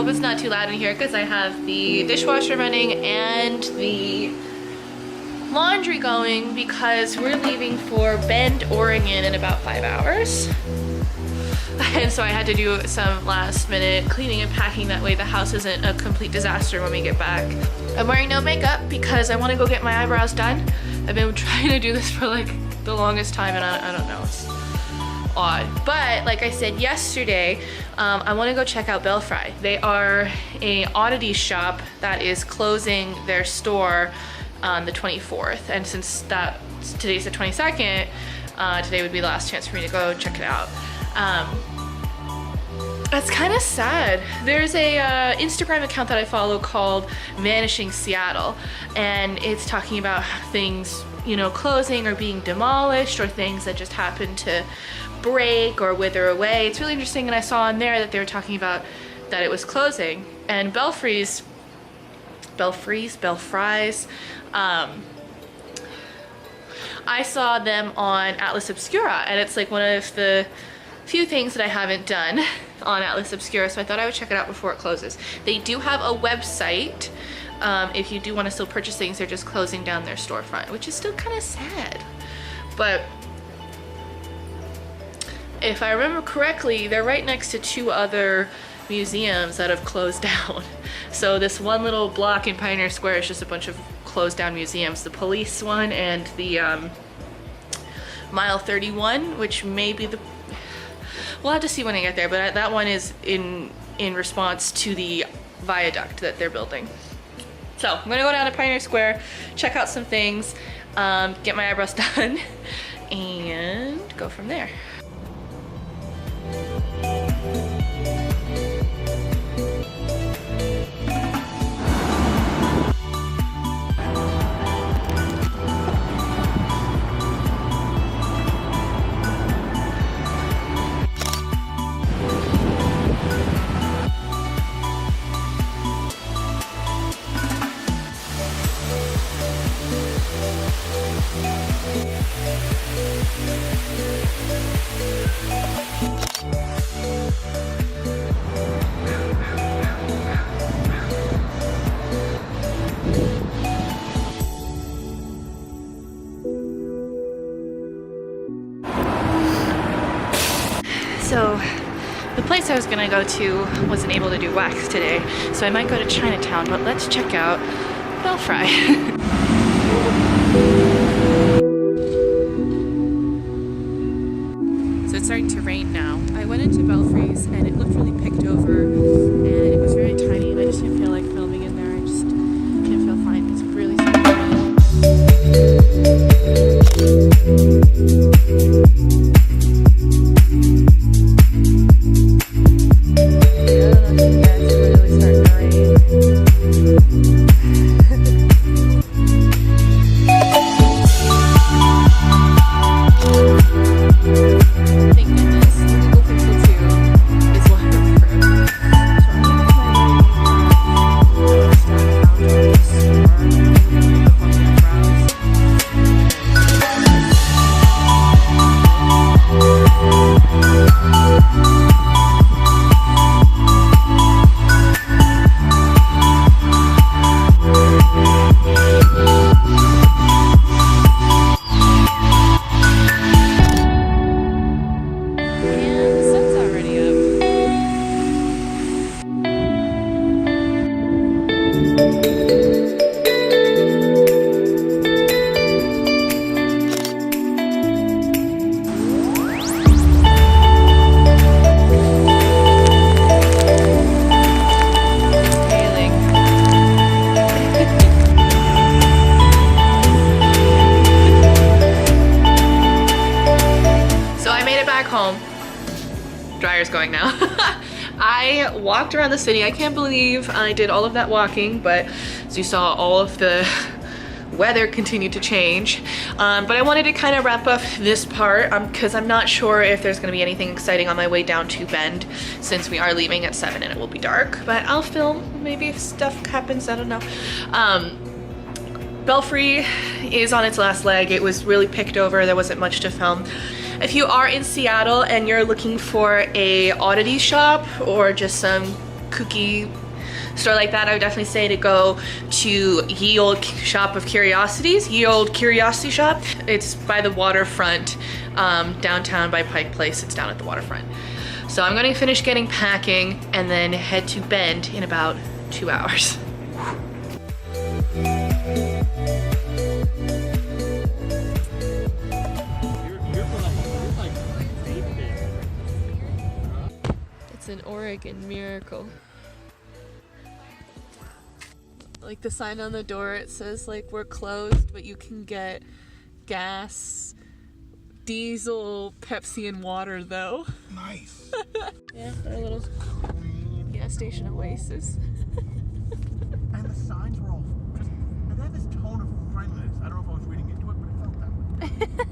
it's not too loud in here because I have the dishwasher running and the laundry going because we're leaving for Bend, Oregon in about 5 hours. And so I had to do some last minute cleaning and packing, that way the house isn't a complete disaster when we get back. I'm wearing no makeup because I want to go get my eyebrows done. I've been trying to do this for like the longest time and I don't know, it's odd. But like I said yesterday, I want to go check out Belfry. They are a oddity shop that is closing their store on the 24th, and since today's the 22nd, today would be the last chance for me to go check it out. That's kind of sad. There's a Instagram account that I follow called Vanishing Seattle, and it's talking about things, you know, closing or being demolished, or things that just happen to break or wither away. It's really interesting, and I saw on there that they were talking about that it was closing. And Belfry's, I saw them on Atlas Obscura, and it's like one of the few things that I haven't done on Atlas Obscura, so I thought I would check it out before it closes. They do have a website. If you do want to still purchase things, they're just closing down their storefront, which is still kind of sad. But if I remember correctly, they're right next to 2 other museums that have closed down. So this one little block in Pioneer Square is just a bunch of closed down museums. The police one and the Mile 31, which may be the... We'll have to see when I get there, but that one is in response to the viaduct that they're building. So I'm gonna go down to Pioneer Square, check out some things, get my eyebrows done, and go from there. So the place I was gonna go to wasn't able to do wax today, so I might go to Chinatown, but let's check out Belfry. So it's starting to rain now. I went into Belfry's and it looked really picked over and it was very tiny and I just didn't feel like filming in there. I just didn't feel fine. It's really starting to Dryer's going now. I walked around the city. I can't believe I did all of that walking, but as you saw, all of the weather continued to change. But I wanted to kind of wrap up this part because I'm not sure if there's going to be anything exciting on my way down to Bend since we are leaving at 7 and it will be dark. But I'll film maybe if stuff happens, I don't know. Belfry is on its last leg. It was really picked over. There wasn't much to film. If you are in Seattle and you're looking for a oddity shop or just some kooky store like that, I would definitely say to go to Ye Olde Shop of Curiosities, Ye Olde Curiosity Shop. It's by the waterfront, downtown by Pike Place. It's down at the waterfront. So I'm gonna finish getting packing and then head to Bend in about 2 hours. It's an Oregon miracle. Like the sign on the door, it says like we're closed, but you can get gas, diesel, Pepsi, and water though. Nice. Yeah, our little gas station oasis. And the signs were all just, and they had this tone of friendliness. I don't know if I was reading into it, but it felt that way.